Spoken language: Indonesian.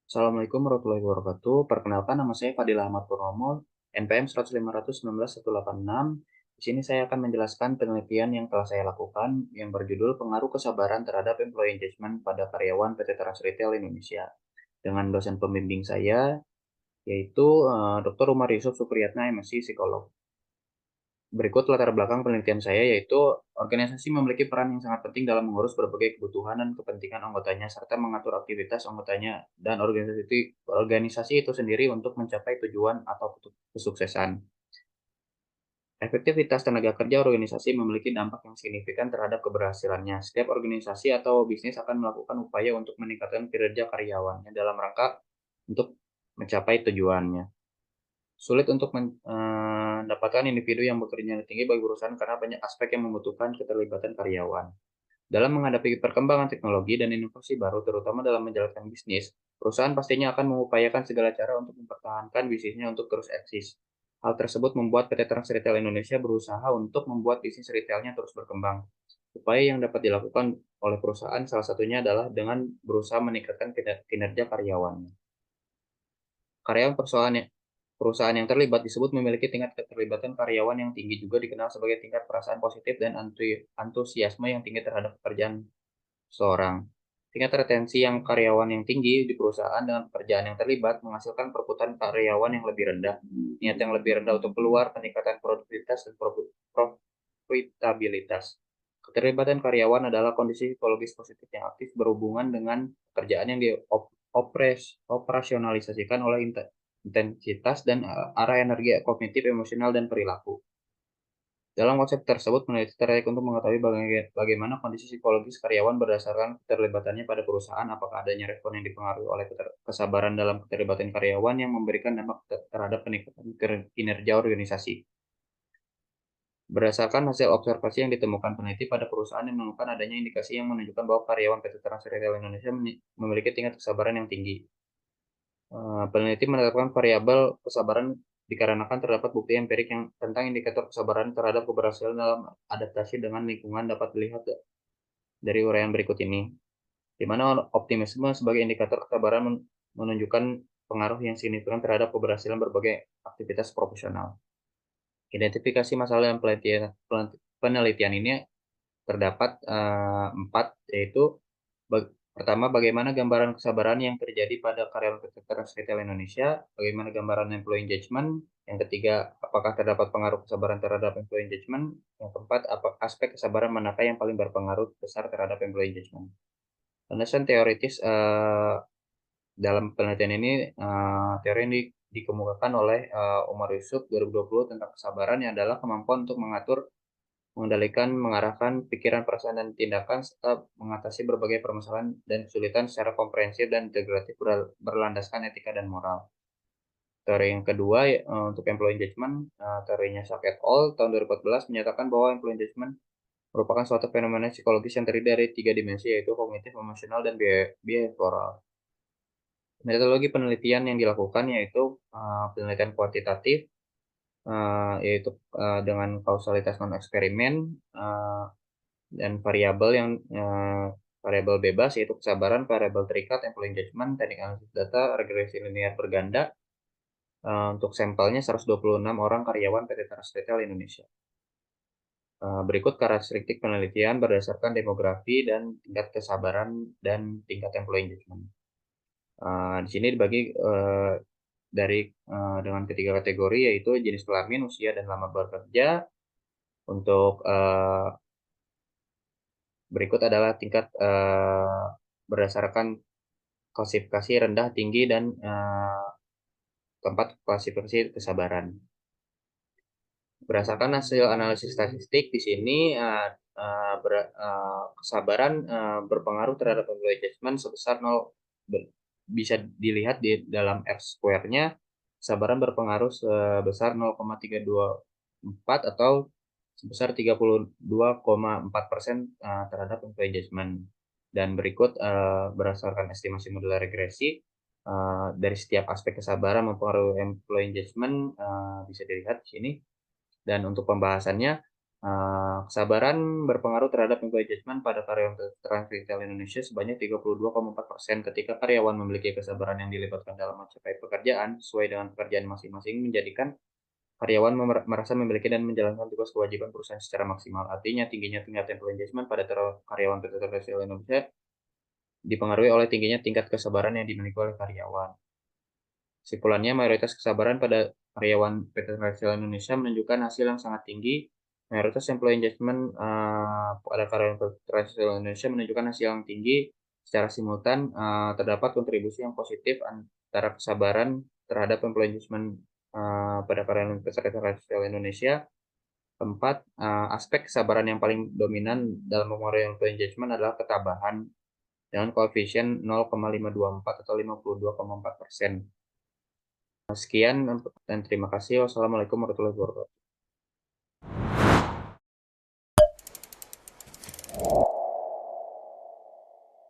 Assalamualaikum warahmatullahi wabarakatuh. Perkenalkan nama saya Fadil Ahmad Purnomo, NPM 10519-186. Di sini saya akan menjelaskan penelitian yang telah saya lakukan yang berjudul Pengaruh Kesabaran Terhadap Employee Engagement pada Karyawan PT Trans Retail Indonesia. Dengan dosen pembimbing saya, yaitu Dr. Umar Yusuf Supriyatna, MSc Psikolog. Berikut latar belakang penelitian saya, yaitu organisasi memiliki peran yang sangat penting dalam mengurus berbagai kebutuhan dan kepentingan anggotanya, serta mengatur aktivitas anggotanya dan organisasi itu sendiri untuk mencapai tujuan atau kesuksesan. Efektivitas tenaga kerja organisasi memiliki dampak yang signifikan terhadap keberhasilannya. Setiap organisasi atau bisnis akan melakukan upaya untuk meningkatkan kinerja karyawannya dalam rangka untuk mencapai tujuannya. Sulit untuk mendapatkan individu yang bekerja tinggi bagi perusahaan karena banyak aspek yang membutuhkan keterlibatan karyawan. Dalam menghadapi perkembangan teknologi dan inovasi baru, terutama dalam menjalankan bisnis, perusahaan pastinya akan mengupayakan segala cara untuk mempertahankan bisnisnya untuk terus eksis. Hal tersebut membuat PT Trans Retail Indonesia berusaha untuk membuat bisnis retailnya terus berkembang. Upaya yang dapat dilakukan oleh perusahaan salah satunya adalah dengan berusaha meningkatkan kinerja karyawannya. Karyawan perusahaan yang terlibat disebut memiliki tingkat keterlibatan karyawan yang tinggi, juga dikenal sebagai tingkat perasaan positif dan antusiasme yang tinggi terhadap pekerjaan seseorang. Tingkat retensi yang karyawan yang tinggi di perusahaan dengan pekerjaan yang terlibat menghasilkan perputaran karyawan yang lebih rendah, niat yang lebih rendah untuk keluar, peningkatan produktivitas dan profitabilitas. Keterlibatan karyawan adalah kondisi psikologis positif yang aktif berhubungan dengan pekerjaan yang dioperasionalisasikan oleh intensitas dan arah energi kognitif, emosional, dan perilaku. Dalam konsep tersebut, peneliti tertarik untuk mengetahui bagaimana kondisi psikologis karyawan berdasarkan keterlibatannya pada perusahaan, apakah adanya respon yang dipengaruhi oleh kesabaran dalam keterlibatan karyawan yang memberikan dampak terhadap peningkatan kinerja organisasi. Berdasarkan hasil observasi yang ditemukan peneliti pada perusahaan yang menemukan adanya indikasi yang menunjukkan bahwa karyawan PT Trans Retail Indonesia memiliki tingkat kesabaran yang tinggi. Peneliti menetapkan variabel kesabaran dikarenakan terdapat bukti empirik yang tentang indikator kesabaran terhadap keberhasilan dalam adaptasi dengan lingkungan dapat dilihat dari uraian berikut ini, di mana optimisme sebagai indikator kesabaran menunjukkan pengaruh yang signifikan terhadap keberhasilan berbagai aktivitas profesional. Identifikasi masalah dalam penelitian ini terdapat 4, yaitu pertama, bagaimana gambaran kesabaran yang terjadi pada karyawan PT Trans Retail Indonesia, bagaimana gambaran employee engagement, yang ketiga, apakah terdapat pengaruh kesabaran terhadap employee engagement, yang keempat, apa aspek kesabaran manakah yang paling berpengaruh besar terhadap employee engagement. Landasan teoritis dalam penelitian ini, teori yang dikemukakan oleh Umar Yusuf 2020 tentang kesabaran yang adalah kemampuan untuk mengendalikan, mengarahkan pikiran, perasaan, dan tindakan, serta mengatasi berbagai permasalahan dan kesulitan secara komprehensif dan integratif berlandaskan etika dan moral. Teori yang kedua, untuk employee engagement, teorinya Sack et al. Tahun 2014 menyatakan bahwa employee engagement merupakan suatu fenomena psikologis yang terdiri dari 3 dimensi, yaitu kognitif, emosional, dan behavioral. Metodologi penelitian yang dilakukan yaitu penelitian kuantitatif, yaitu dengan kausalitas non-eksperimen, dan variabel yang variabel bebas, yaitu kesabaran, variabel terikat, employee engagement, teknik analisis data, regresi linear berganda, untuk sampelnya 126 orang karyawan PT Trans Retail Indonesia. Berikut karakteristik penelitian berdasarkan demografi dan tingkat kesabaran dan tingkat employee engagement. Di sini dibagi dengan ketiga kategori, yaitu jenis kelamin, usia, dan lama bekerja. Untuk berikut adalah tingkat berdasarkan klasifikasi rendah, tinggi, dan keempat, klasifikasi kesabaran. Berdasarkan hasil analisis statistik di sini, kesabaran berpengaruh terhadap employee engagement sebesar 0, bisa dilihat di dalam R-square-nya. Kesabaran berpengaruh sebesar 0,324 atau sebesar 32,4% terhadap employee engagement. Dan berikut berdasarkan estimasi model regresi, dari setiap aspek kesabaran mempengaruhi employee engagement, bisa dilihat di sini. Dan untuk pembahasannya, Kesabaran berpengaruh terhadap employee engagement pada karyawan veteran retail Indonesia sebanyak 32,4% ketika karyawan memiliki kesabaran yang dilibatkan dalam mencapai pekerjaan sesuai dengan pekerjaan masing-masing menjadikan karyawan merasa memiliki dan menjalankan tugas kewajiban perusahaan secara maksimal. Artinya, tingginya tingkat employee engagement pada karyawan PT Telkomsel Indonesia dipengaruhi oleh tingginya tingkat kesabaran yang dimiliki oleh karyawan. Kesimpulannya, mayoritas kesabaran pada karyawan PT Telkomsel Indonesia menunjukkan hasil yang sangat tinggi. Mayoritas employee engagement pada karyawan PT Telkomsel Indonesia menunjukkan hasil yang tinggi. Secara simultan, terdapat kontribusi yang positif antara kesabaran terhadap employee engagement pada karyawan PT Telkomsel Indonesia. Keempat, aspek kesabaran yang paling dominan dalam mempengaruhi employee engagement adalah ketabahan dengan koefisien 0,524 atau 52,4%. Sekian dan terima kasih. Wassalamualaikum warahmatullahi wabarakatuh.